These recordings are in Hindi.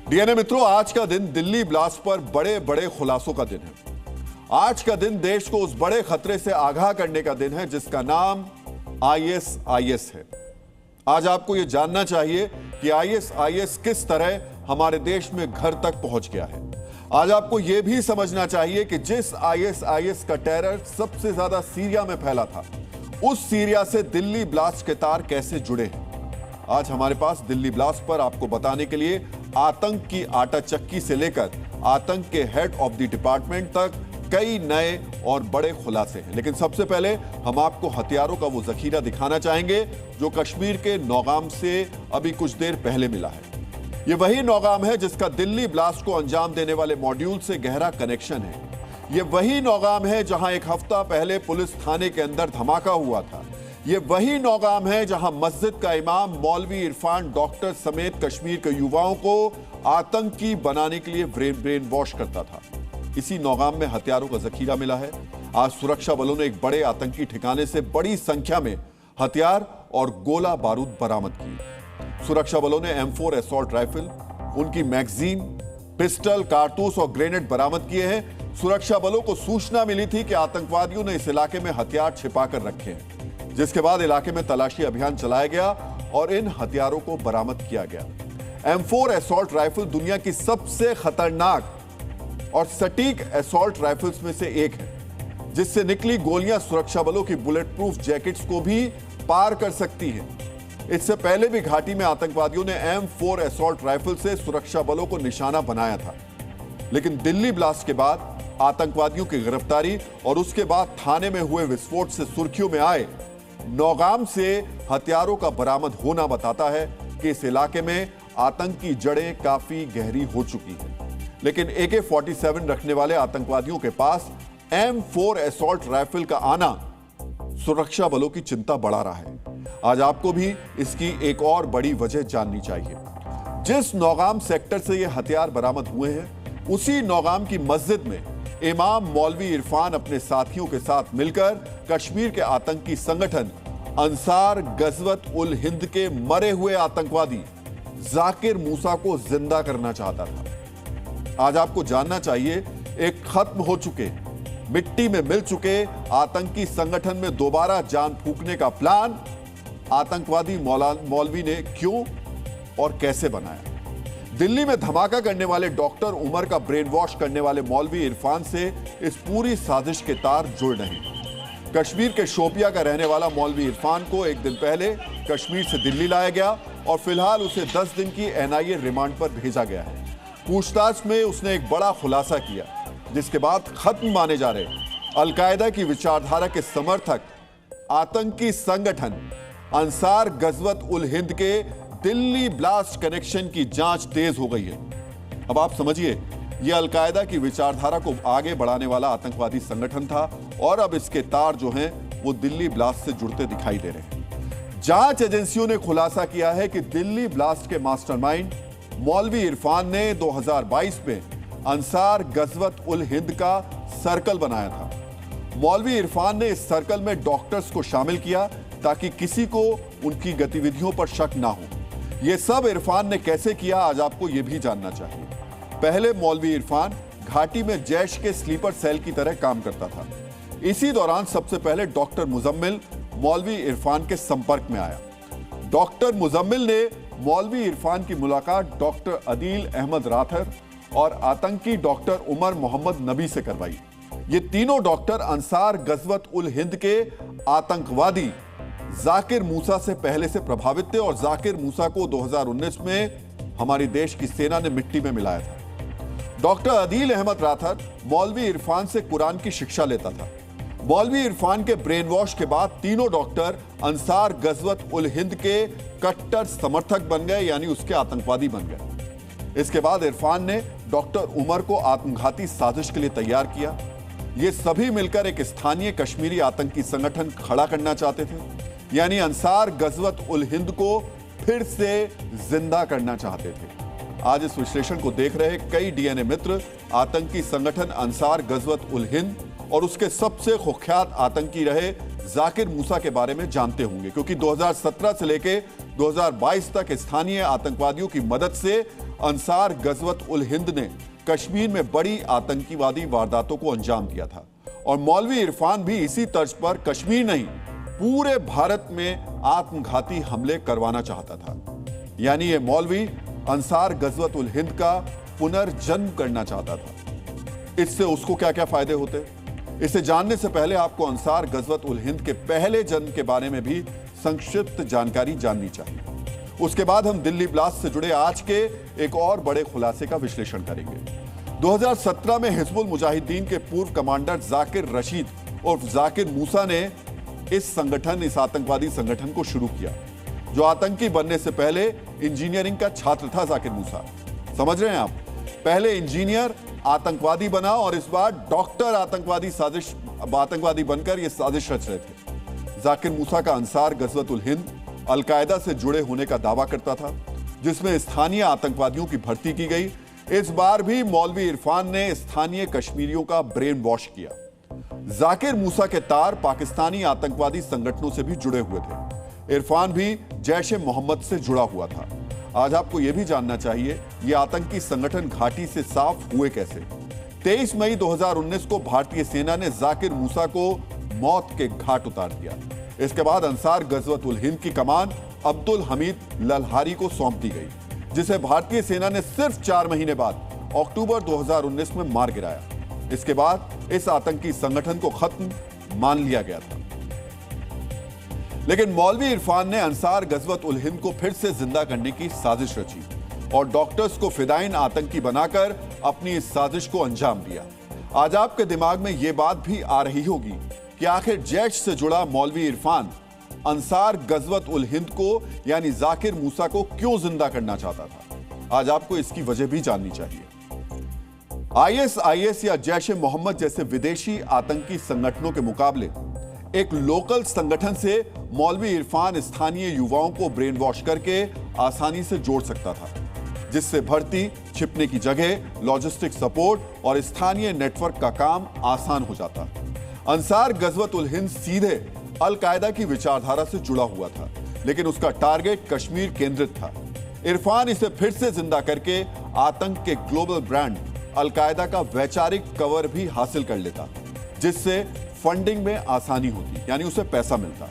डीएनए मित्रों, आज का दिन दिल्ली ब्लास्ट पर बड़े बड़े खुलासों का दिन है। आज का दिन देश को उस बड़े खतरे से आगाह करने का दिन है जिसका नाम आईएसआईएस है। आज आपको यह जानना चाहिए कि आईएसआईएस किस तरह हमारे देश में घर तक पहुंच गया है। आज आपको यह भी समझना चाहिए कि जिस आईएसआईएस का टेरर सबसे ज्यादा सीरिया में फैला था, उस सीरिया से दिल्ली ब्लास्ट के तार कैसे जुड़े हैं। आज हमारे पास दिल्ली ब्लास्ट पर आपको बताने के लिए आतंक की आटा चक्की से लेकर आतंक के हेड ऑफ द डिपार्टमेंट तक कई नए और बड़े खुलासे हैं। लेकिन सबसे पहले हम आपको हथियारों का वो जखीरा दिखाना चाहेंगे जो कश्मीर के नौगाम से अभी कुछ देर पहले मिला है। ये वही नौगाम है जिसका दिल्ली ब्लास्ट को अंजाम देने वाले मॉड्यूल से गहरा कनेक्शन है। ये वही नौगाम है जहां एक हफ्ता पहले पुलिस थाने के अंदर धमाका हुआ था। ये वही नौगाम है जहां मस्जिद का इमाम मौलवी इरफान डॉक्टर समेत कश्मीर के युवाओं को आतंकी बनाने के लिए ब्रेन वॉश करता था। इसी नौगाम में हथियारों का जखीरा मिला है। आज सुरक्षा बलों ने एक बड़े आतंकी ठिकाने से बड़ी संख्या में हथियार और गोला बारूद बरामद किए। सुरक्षा बलों ने M4 असॉल्ट राइफल, उनकी मैगजीन, पिस्टल, कारतूस और ग्रेनेड बरामद किए हैं। सुरक्षा बलों को सूचना मिली थी कि आतंकवादियों ने इस इलाके में हथियार छिपा कर रखे हैं, जिसके बाद इलाके में तलाशी अभियान चलाया गया और इन हथियारों को बरामद किया गया। M4 असॉल्ट राइफल दुनिया की सबसे खतरनाक और सटीक असॉल्ट राइफल्स में से एक है, जिससे निकली गोलियां सुरक्षा बलों की बुलेट प्रूफ जैकेट्स को भी पार कर सकती हैं। इससे पहले भी घाटी में आतंकवादियों ने M4 असॉल्ट राइफल से सुरक्षा बलों को निशाना बनाया था। लेकिन दिल्ली ब्लास्ट के बाद आतंकवादियों की गिरफ्तारी और उसके बाद थाने में हुए विस्फोट से सुर्खियों में आए नौगाम से हथियारों का बरामद होना बताता है कि इस इलाके में आतंक की जड़ें काफी गहरी हो चुकी हैं। लेकिन AK-47 रखने वाले आतंकवादियों के पास M4 असॉल्ट राइफल का आना सुरक्षा बलों की चिंता बढ़ा रहा है। आज आपको भी इसकी एक और बड़ी वजह जाननी चाहिए। जिस नौगाम सेक्टर से ये हथियार बरामद हुए हैं, उसी नौगाम की मस्जिद में इमाम मौलवी इरफान अपने साथियों के साथ मिलकर कश्मीर के आतंकी संगठन अंसार गजवत उल हिंद के मरे हुए आतंकवादी जाकिर मूसा को जिंदा करना चाहता था। आज आपको जानना चाहिए, एक खत्म हो चुके, मिट्टी में मिल चुके आतंकी संगठन में दोबारा जान फूंकने का प्लान आतंकवादी मौलवी ने क्यों और कैसे बनाया। दिल्ली में धमाका करने वाले डॉक्टर उमर का ब्रेन वॉश करने वाले मौलवी इरफान से इस पूरी साजिश के तार जुड़ रहे हैं। कश्मीर के शोपिया का रहने वाला मौलवी इरफान को एक दिन पहले कश्मीर से दिल्ली लाया गया और फिलहाल उसे 10 दिन की NIA रिमांड पर भेजा गया है। पूछताछ में उसने एक बड़ा खुलासा किया, जिसके बाद खत्म माने जा रहे अलकायदा की विचारधारा के समर्थक आतंकी संगठन अंसार गजवत उल हिंद के दिल्ली ब्लास्ट कनेक्शन की जांच तेज हो गई है। अब आप समझिए, यह अलकायदा की विचारधारा को आगे बढ़ाने वाला आतंकवादी संगठन था और अब इसके तार जो हैं वो दिल्ली ब्लास्ट से जुड़ते दिखाई दे रहे हैं। जांच एजेंसियों ने खुलासा किया है कि दिल्ली ब्लास्ट के मास्टरमाइंड मौलवी इरफान ने 2022 में अंसार गजवत उल हिंद का सर्कल बनाया था। मौलवी इरफान ने इस सर्कल में डॉक्टर्स को शामिल किया ताकि किसी को उनकी गतिविधियों पर शक ना हो। यह सब इरफान ने कैसे किया, आज आपको यह भी जानना चाहिए। पहले मौलवी इरफान घाटी में जैश के स्लीपर सेल की तरह काम करता था। इसी दौरान सबसे पहले डॉक्टर मुजम्मिल मौलवी इरफान के संपर्क में आया। डॉक्टर मुजम्मिल ने मौलवी इरफान की मुलाकात डॉक्टर अदील अहमद राथर और आतंकी डॉक्टर उमर मोहम्मद नबी से करवाई। ये तीनों डॉक्टर अंसार गजवत उल हिंद के आतंकवादी जाकिर मूसा से पहले से प्रभावित थे और जाकिर मूसा को 2019 में हमारी देश की सेना ने मिट्टी में मिलाया था। डॉक्टर अदील अहमद राथर मौलवी इरफान से कुरान की शिक्षा लेता था। मौलवी इरफान के ब्रेन वॉश के बाद तीनों डॉक्टर अंसार गजवत उल हिंद के कट्टर समर्थक बन गए, यानी उसके आतंकवादी बन गए। इसके बाद इरफान ने डॉक्टर उमर को आत्मघाती साजिश के लिए तैयार किया। ये सभी मिलकर एक स्थानीय कश्मीरी आतंकी संगठन खड़ा करना चाहते थे, यानी अंसार गजवत उल हिंद को फिर से जिंदा करना चाहते थे। आज इस विश्लेषण को देख रहे कई डीएनए मित्र आतंकी संगठन अंसार गजवत उल हिंद और उसके सबसे कुख्यात आतंकी रहे जाकिर मूसा के बारे में जानते होंगे, क्योंकि 2017 से लेकर 2022 तक स्थानीय आतंकवादियों की मदद से अंसार गजवत उल हिंद ने कश्मीर में बड़ी आतंकवादी वारदातों को अंजाम दिया था और मौलवी इरफान भी इसी तर्ज पर कश्मीर नहीं पूरे भारत में आत्मघाती हमले करवाना चाहता था। यानी ये मौलवी अंसार गजवत उल हिंद का पुनर्जन्म करना चाहता था। इससे उसको क्या क्या फायदे होते, इसे जानने से पहले आपको अंसार गजवत उल हिंद के पहले जन्म के बारे में भी संक्षिप्त जानकारी जाननी चाहिए। उसके बाद हम दिल्ली ब्लास्ट से जुड़े आज के एक और बड़े खुलासे का विश्लेषण करेंगे। 2017 में हिजबुल मुजाहिदीन के पूर्व कमांडर जाकिर रशीद उर्फ जाकिर मूसा ने इस आतंकवादी संगठन को शुरू किया, जो आतंकी बनने से पहले इंजीनियरिंग का छात्र था। जाकिर मूसा, समझ रहे हैं आप, पहले इंजीनियर आतंकवादी बना और इस बार डॉक्टर आतंकवादी बनकर यह साजिश रच रहे थे। जाकिर मूसा का अंसार गजवत उल हिंद अलकायदा से जुड़े होने का दावा करता था, जिसमें स्थानीय आतंकवादियों की भर्ती की गई। इस बार भी मौलवी इरफान ने स्थानीय कश्मीरियों का ब्रेन वॉश किया। जाकिर मूसा के तार पाकिस्तानी आतंकवादी संगठनों से भी जुड़े हुए थे। इरफान भी जैश ए मोहम्मद से जुड़ा हुआ था। आज आपको यह भी जानना चाहिए ये आतंकी संगठन घाटी से साफ हुए कैसे। 23 मई 2019 को भारतीय सेना ने जाकिर मूसा को मौत के घाट उतार दिया। इसके बाद अंसार गजवत उल हिंद की कमान अब्दुल हमीद ललहारी को सौंप दी गई, जिसे भारतीय सेना ने सिर्फ 4 महीने बाद अक्टूबर 2019 में मार गिराया। इसके बाद इस आतंकी संगठन को खत्म मान लिया गया था। लेकिन मौलवी इरफान ने अंसार गजवत उल हिंद को फिर से जिंदा करने की साजिश रची और डॉक्टर्स को फिदायीन आतंकी बनाकर अपनी इस साजिश को अंजाम दिया। आज आपके दिमाग में यह बात भी आ रही होगी कि आखिर जैश से जुड़ा मौलवी इरफान अंसार गजवत उल हिंद को यानी जाकिर मूसा को क्यों जिंदा करना चाहता था। आज आपको इसकी वजह भी जाननी चाहिए। आईएसआईएस या जैश ए मोहम्मद जैसे विदेशी आतंकी संगठनों के मुकाबले एक लोकल संगठन से मौलवी इरफान स्थानीय युवाओं को ब्रेन वॉश करके आसानी से जोड़ सकता था, जिससे भर्ती, छिपने की जगह, लॉजिस्टिक सपोर्ट और स्थानीय नेटवर्क का काम आसान हो जाता। अंसार गजवत उल हिंद सीधे अल-कायदा की विचारधारा से जुड़ा हुआ था, लेकिन उसका टारगेट कश्मीर केंद्रित था। इरफान इसे फिर से जिंदा करके आतंक के ग्लोबल ब्रांड अल-कायदा का वैचारिक कवर भी हासिल कर लेता, जिससे फंडिंग में आसानी होती, यानी उसे पैसा मिलता।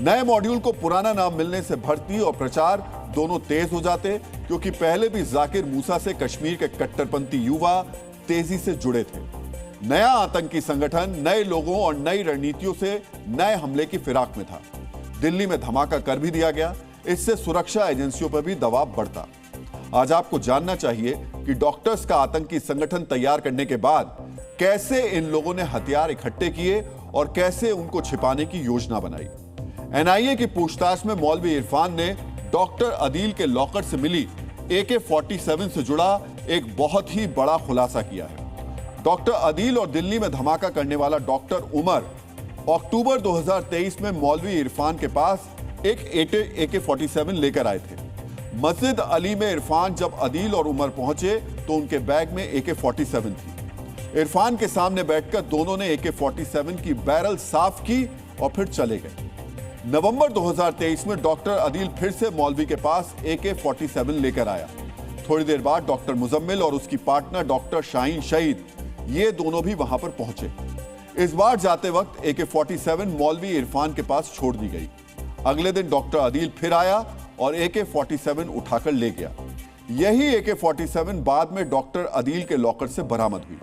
नए मॉड्यूल को पुराना नाम मिलने से भर्ती और प्रचार दोनों तेज हो जाते, क्योंकि पहले भी जाकिर मूसा से कश्मीर के कट्टरपंथी युवा तेजी से जुड़े थे। नया आतंकी संगठन नए लोगों और नई रणनीतियों से नए हमले की फिराक में था। दिल्ली में धमाका कर भी दिया गया, इससे सुरक्षा एजेंसियों पर भी दबाव बढ़ता। आज आपको जानना चाहिए कि डॉक्टर्स का आतंकी संगठन तैयार करने के बाद कैसे इन लोगों ने हथियार इकट्ठे किए और कैसे उनको छिपाने की योजना बनाई। एनआईए की पूछताछ में मौलवी इरफान ने डॉक्टर अदील के लॉकर से मिली AK-47 से जुड़ा एक बहुत ही बड़ा खुलासा किया है। डॉक्टर अदील और दिल्ली में धमाका करने वाला डॉक्टर उमर अक्टूबर 2023 में मौलवी इरफान के पास एक AK-47 लेकर आए थे। मस्जिद अली में इरफान जब अदील और उमर पहुंचे तो उनके बैग में AK-47 थी। इरफान के सामने बैठकर दोनों ने AK-47 की बैरल साफ की और फिर चले गए। नवंबर 2023 में डॉक्टर अदील फिर से मौलवी के पास AK-47 लेकर आया। थोड़ी देर बाद डॉक्टर मुजम्मिल और उसकी पार्टनर डॉक्टर शाहीन शहीद, ये दोनों भी वहां पर पहुंचे। इस बार जाते वक्त AK-47 मौलवी इरफान के पास छोड़ दी गई। अगले दिन डॉक्टर अदील फिर आया और AK-47 उठाकर ले गया। यही AK-47 बाद में डॉक्टर अदील के लॉकर से बरामद हुई।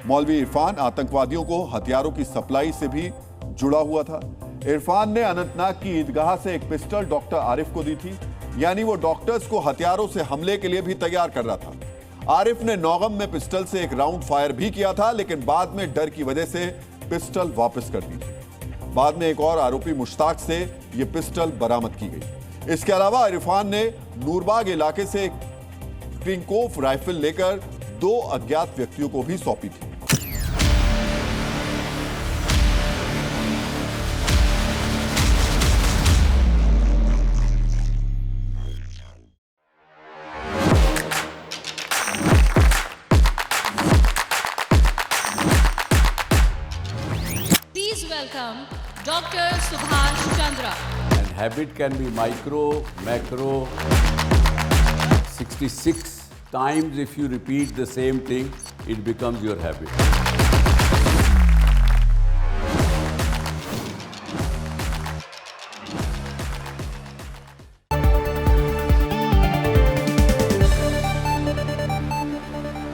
मौलवी इरफान आतंकवादियों को हथियारों की सप्लाई से भी जुड़ा हुआ था। इरफान ने अनंतनाग की ईदगाह से एक पिस्टल डॉक्टर आरिफ को दी थी, यानी वो डॉक्टर्स को हथियारों से हमले के लिए भी तैयार कर रहा था। आरिफ ने नौगम में पिस्टल से एक राउंड फायर भी किया था, लेकिन बाद में डर की वजह से पिस्टल वापस कर दी थी। बाद में एक और आरोपी मुश्ताक से यह पिस्टल बरामद की गई। इसके अलावा इरफान ने नूरबाग इलाके से एक क्लिंकोफ राइफल लेकर 2 अज्ञात व्यक्तियों को भी सौंपी थी। Welcome Dr. Subhash Chandra. And habit can be micro, macro, 66 times if you repeat the same thing, it becomes your habit.